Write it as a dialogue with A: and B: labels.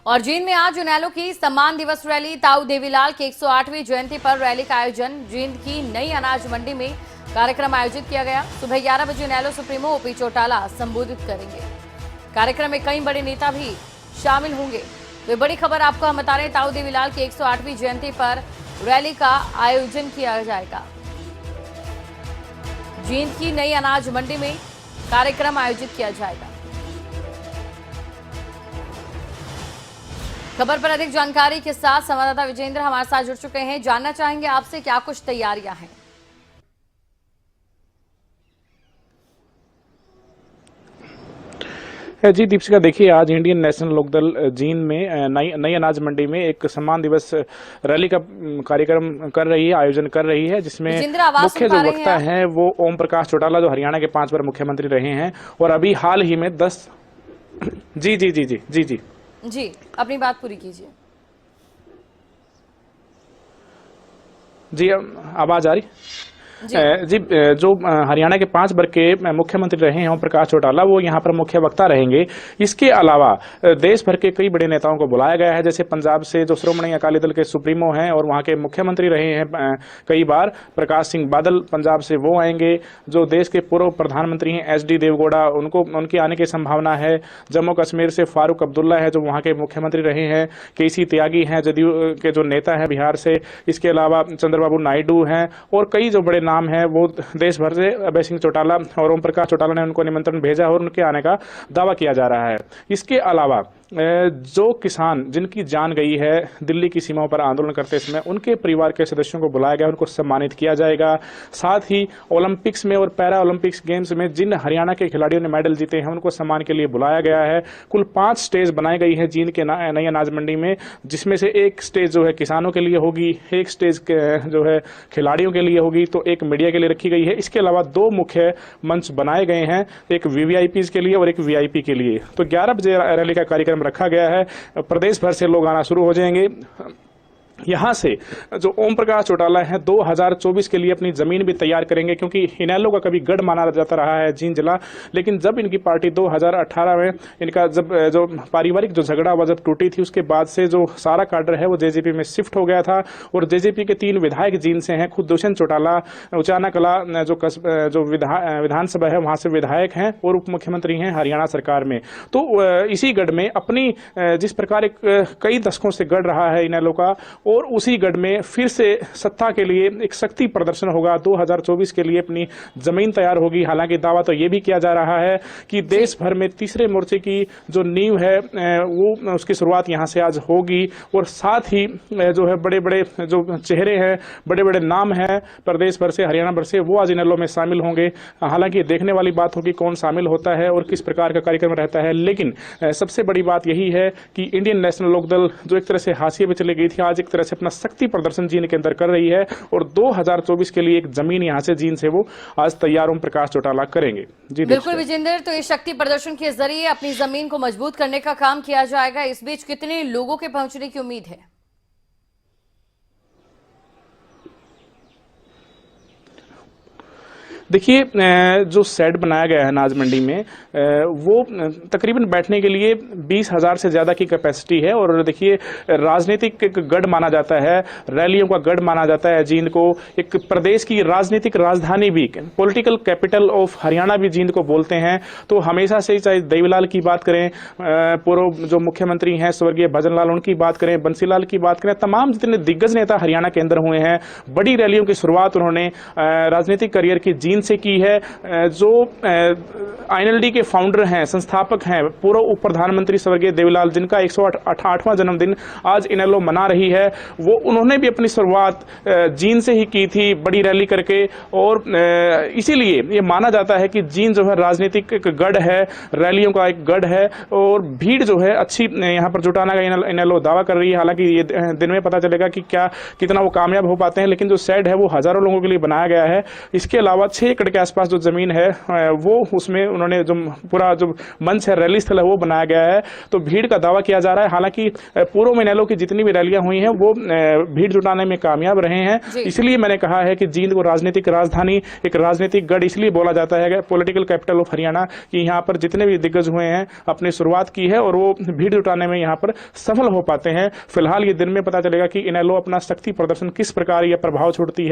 A: और जींद में आज इनेलो की सम्मान दिवस रैली। ताऊ देवीलाल की 108वीं जयंती पर रैली का आयोजन जींद की नई अनाज मंडी में कार्यक्रम आयोजित किया गया। सुबह 11 बजे इनेलो सुप्रीमो ओपी चौटाला संबोधित करेंगे। कार्यक्रम में कई बड़े नेता भी शामिल होंगे। तो बड़ी खबर आपको हम बता रहे हैं, ताऊ देवीलाल की 108वीं जयंती पर रैली का आयोजन किया जाएगा। जींद की नई अनाज मंडी में कार्यक्रम आयोजित किया जाएगा। खबर पर अधिक जानकारी के साथ संवाददाता विजेंद्र हमारे साथ जुड़ चुके हैं। जानना चाहेंगे आपसे क्या कुछ तैयारियां हैं।
B: जी दीपिका, देखिए आज इंडियन नेशनल लोकदल जींद में नई अनाज मंडी में एक सम्मान दिवस रैली का कार्यक्रम कर रही है, आयोजन कर रही है, जिसमें मुख्य जो वक्ता है वो ओम प्रकाश चौटाला, जो हरियाणा के 5 बार मुख्यमंत्री रहे हैं और अभी हाल ही में 10 जी जी जी जी जी जी
A: जी अपनी बात पूरी कीजिए।
B: जी आवाज आ रही जी। जो हरियाणा के 5 बार के मुख्यमंत्री रहे हैं ओम प्रकाश चौटाला, वो यहाँ पर मुख्य वक्ता रहेंगे। इसके अलावा देश भर के कई बड़े नेताओं को बुलाया गया है। जैसे पंजाब से जो श्रोमणी अकाली दल के सुप्रीमो हैं और वहाँ के मुख्यमंत्री रहे हैं कई बार, प्रकाश सिंह बादल पंजाब से, वो आएंगे। जो देश के पूर्व प्रधानमंत्री हैं SD देवगौड़ा, उनके आने की संभावना है। जम्मू कश्मीर से फारूक अब्दुल्ला है, जो वहाँ के मुख्यमंत्री रहे हैं। KC त्यागी हैं, जदयू के जो नेता हैं बिहार से। इसके अलावा चंद्रबाबू नायडू हैं और कई जो बड़े नाम है वो देश भर से। अभय सिंह चौटाला और ओम प्रकाश चौटाला ने उनको निमंत्रण भेजा और उनके आने का दावा किया जा रहा है। इसके अलावा जो किसान जिनकी जान गई है दिल्ली की सीमाओं पर आंदोलन करते समय, उनके परिवार के सदस्यों को बुलाया गया, उनको सम्मानित किया जाएगा। साथ ही ओलंपिक्स में और पैरा ओलंपिक्स गेम्स में जिन हरियाणा के खिलाड़ियों ने मेडल जीते हैं, उनको सम्मान के लिए बुलाया गया है। कुल 5 स्टेज बनाई गई है जींद के नई अनाज मंडी में, जिसमें से एक स्टेज जो है किसानों के लिए होगी, एक स्टेज जो है खिलाड़ियों के लिए होगी, तो एक मीडिया के लिए रखी गई है। इसके अलावा 2 मुख्य मंच बनाए गए हैं, एक VVIPs के लिए और एक VIP के लिए। तो 11 बजे रैली का कार्यक्रम रखा गया है। प्रदेश भर से लोग आना शुरू हो जाएंगे। यहाँ से जो ओम प्रकाश चौटाला है 2024 के लिए अपनी जमीन भी तैयार करेंगे, क्योंकि इनेलो का कभी गढ़ माना जाता रहा है जींद जिला। लेकिन जब इनकी पार्टी 2018 में इनका जब जो पारिवारिक जो झगड़ा हुआ, जब टूटी थी, उसके बाद से जो सारा काडर है वो JJP में शिफ्ट हो गया था। और JJP के 3 विधायक जींद से हैं। खुद दुष्यंत चौटाला उचाना कला जो विधानसभा है वहाँ से विधायक हैं और उप मुख्यमंत्री हैं हरियाणा सरकार में। तो इसी गढ़ में अपनी जिस प्रकार कई दशकों से गढ़ रहा है इनेलो का, और उसी गढ़ में फिर से सत्ता के लिए एक शक्ति प्रदर्शन होगा। 2024 के लिए अपनी जमीन तैयार होगी। हालांकि दावा तो ये भी किया जा रहा है कि देश भर में तीसरे मोर्चे की जो नींव है वो उसकी शुरुआत यहाँ से आज होगी। और साथ ही जो है बड़े बड़े जो चेहरे हैं, बड़े बड़े नाम हैं प्रदेश भर से, हरियाणा भर से, वो आज इनेलो में शामिल होंगे। हालांकि देखने वाली बात होगी कौन शामिल होता है और किस प्रकार का कार्यक्रम रहता है। लेकिन सबसे बड़ी बात यही है कि इंडियन नेशनल लोकदल जो एक तरह से हाशिए पे चली गई थी, आज एक तरह से अपना शक्ति प्रदर्शन जींद के अंदर कर रही है। और 2024 के लिए एक जमीन यहां से जींद से वो आज तैयार ओम प्रकाश चौटाला करेंगे। जी
A: बिल्कुल विजेंद्र, तो ये शक्ति प्रदर्शन के जरिए अपनी जमीन को मजबूत करने का काम किया जाएगा। इस बीच कितने लोगों के पहुंचने की उम्मीद है?
B: देखिए जो शेड बनाया गया है अनाज मंडी में, वो तकरीबन बैठने के लिए 20,000 से ज़्यादा की कैपेसिटी है। और देखिए राजनीतिक एक गढ़ माना जाता है, रैलियों का गढ़ माना जाता है जींद को। एक प्रदेश की राजनीतिक राजधानी भी, पॉलिटिकल कैपिटल ऑफ हरियाणा भी जींद को बोलते हैं। तो हमेशा से, चाहे देवीलाल की बात करें, पूर्व जो मुख्यमंत्री हैं स्वर्गीय भजन लाल, उनकी बात करें, बंसीलाल की बात करें, तमाम जितने दिग्गज नेता हरियाणा के अंदर हुए हैं, बड़ी रैलियों की शुरुआत उन्होंने राजनीतिक करियर की जींद से की है। जो INLD के फाउंडर हैं, संस्थापक हैं, पूर्व उप प्रधानमंत्री स्वर्गीय देवीलाल, जिनका 108वां जन्मदिन आज इनेलो मना रही है, वो उन्होंने भी अपनी शुरुआत जींद से ही की थी, बड़ी रैली करके। और इसीलिए ये माना जाता है कि जींद जो है राजनीतिक एक गढ़ है, रैलियों का एक गढ़ है और भीड़ जो है अच्छी यहाँ पर जुटाना का इनेलो दावा कर रही है। हालांकि ये दिन में पता चलेगा कि कितना वो कामयाब हो पाते हैं। लेकिन जो शेड है वो हजारों लोगों के लिए बनाया गया है। इसके अलावा 6 एकड़ के आसपास जो जमीन है वो उसमें उन्होंने जो पूरा जो मंच है, रैली स्थल है, वो बनाया गया है। तो भीड़ का दावा किया जा रहा है। हालांकि पूर्व में इनेलो की जितनी भी रैलियां हुई हैं वो भीड़ जुटाने में कामयाब रहे हैं। इसलिए मैंने कहा है कि जींद को राजनीतिक राजधानी, एक राजनीतिक गढ़ इसलिए बोला जाता है, पॉलिटिकल कैपिटल ऑफ हरियाणा, कि यहाँ पर जितने भी दिग्गज हुए हैं अपनी शुरुआत की है और वो भीड़ जुटाने में यहाँ पर सफल हो पाते हैं। फिलहाल ये दिन में पता चलेगा कि इनेलो अपना शक्ति प्रदर्शन किस प्रकार यह प्रभाव छोड़ती है।